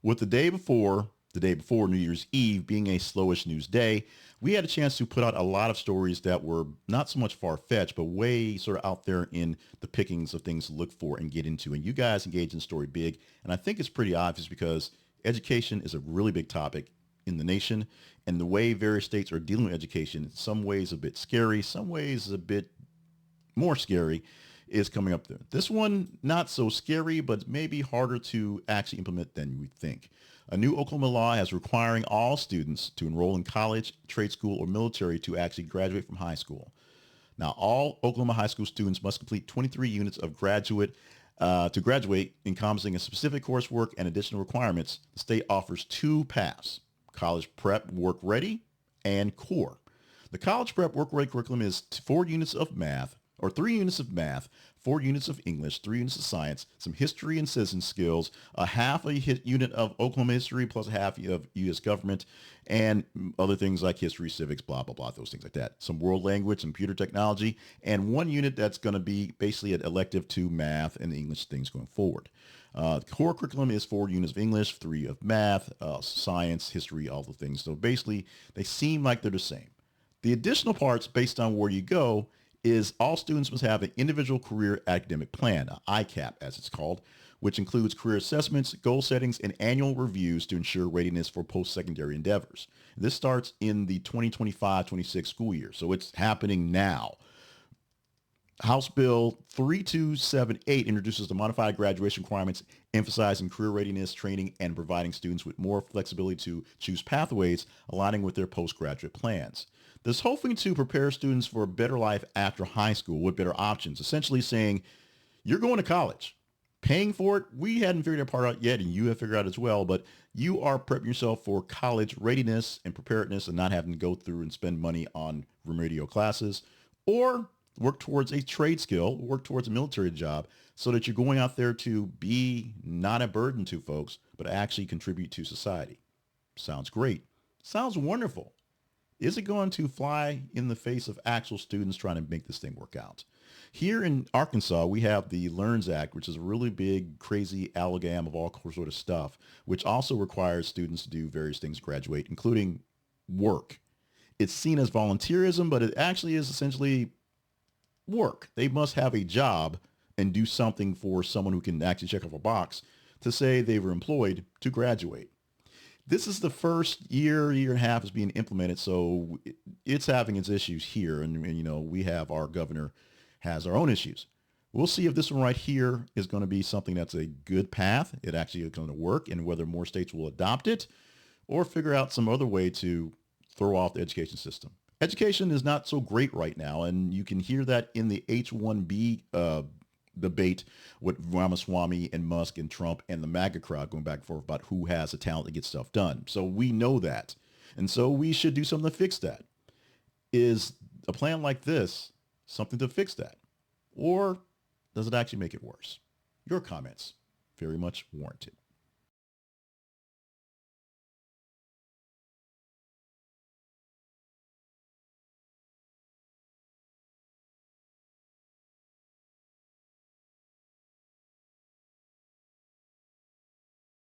With the day before New Year's Eve being a slowish news day, we had a chance to put out a lot of stories that were not so much far-fetched, but way sort of out there in the pickings of things to look for and get into. And you guys engaged in the story big. And I think it's pretty obvious because education is a really big topic in the nation. And the way various states are dealing with education, in some ways a bit scary, some ways a bit more scary, is coming up there. This one, not so scary, but maybe harder to actually implement than we think. A new Oklahoma law is requiring all students to enroll in college, trade school, or military to actually graduate from high school. Now, all Oklahoma high school students must complete 23 units of to graduate, encompassing a specific coursework and additional requirements. The state offers two paths: college prep, work ready, and core. The college prep work ready curriculum is 4 units of math, or 3 units of math, 4 units of English, 3 units of science, some history and citizen skills, a half a unit of Oklahoma history plus a half of U.S. government, and other things like history, civics, blah, blah, blah, those things like that. Some world language, computer technology, and 1 unit that's going to be basically an elective to math and English things going forward. Core curriculum is 4 units of English, 3 of math, science, history, all the things. So basically, they seem like they're the same. The additional parts based on where you go is all students must have an individual career academic plan, ICAP as it's called, which includes career assessments, goal settings, and annual reviews to ensure readiness for post-secondary endeavors. This starts in the 2025-26 school year, so it's happening now. House Bill 3278 introduces the modified graduation requirements, emphasizing career readiness training and providing students with more flexibility to choose pathways aligning with their postgraduate plans. This hoping to prepare students for a better life after high school with better options, essentially saying, you're going to college. Paying for it, we hadn't figured that part out yet, and you have figured out as well, but you are prepping yourself for college readiness and preparedness and not having to go through and spend money on remedial classes, or work towards a trade skill, work towards a military job, so that you're going out there to be not a burden to folks, but actually contribute to society. Sounds great. Sounds wonderful. Is it going to fly in the face of actual students trying to make this thing work out? Here in Arkansas, we have the LEARNS Act, which is a really big, crazy amalgam of all sort of stuff, which also requires students to do various things to graduate, including work. It's seen as volunteerism, but it actually is essentially work. They must have a job and do something for someone who can actually check off a box to say they were employed to graduate. This is the first year and a half is being implemented, so it's having its issues here. And we have our governor has our own issues. We'll see if this one right here is going to be something that's a good path. It actually is going to work, and whether more states will adopt it or figure out some other way to throw off the education system. Education is not so great right now, and you can hear that in the H-1B debate with Ramaswamy and Musk and Trump and the MAGA crowd going back and forth about who has the talent to get stuff done. So we know that. And so we should do something to fix that. Is a plan like this something to fix that? Or does it actually make it worse? Your comments, very much warranted.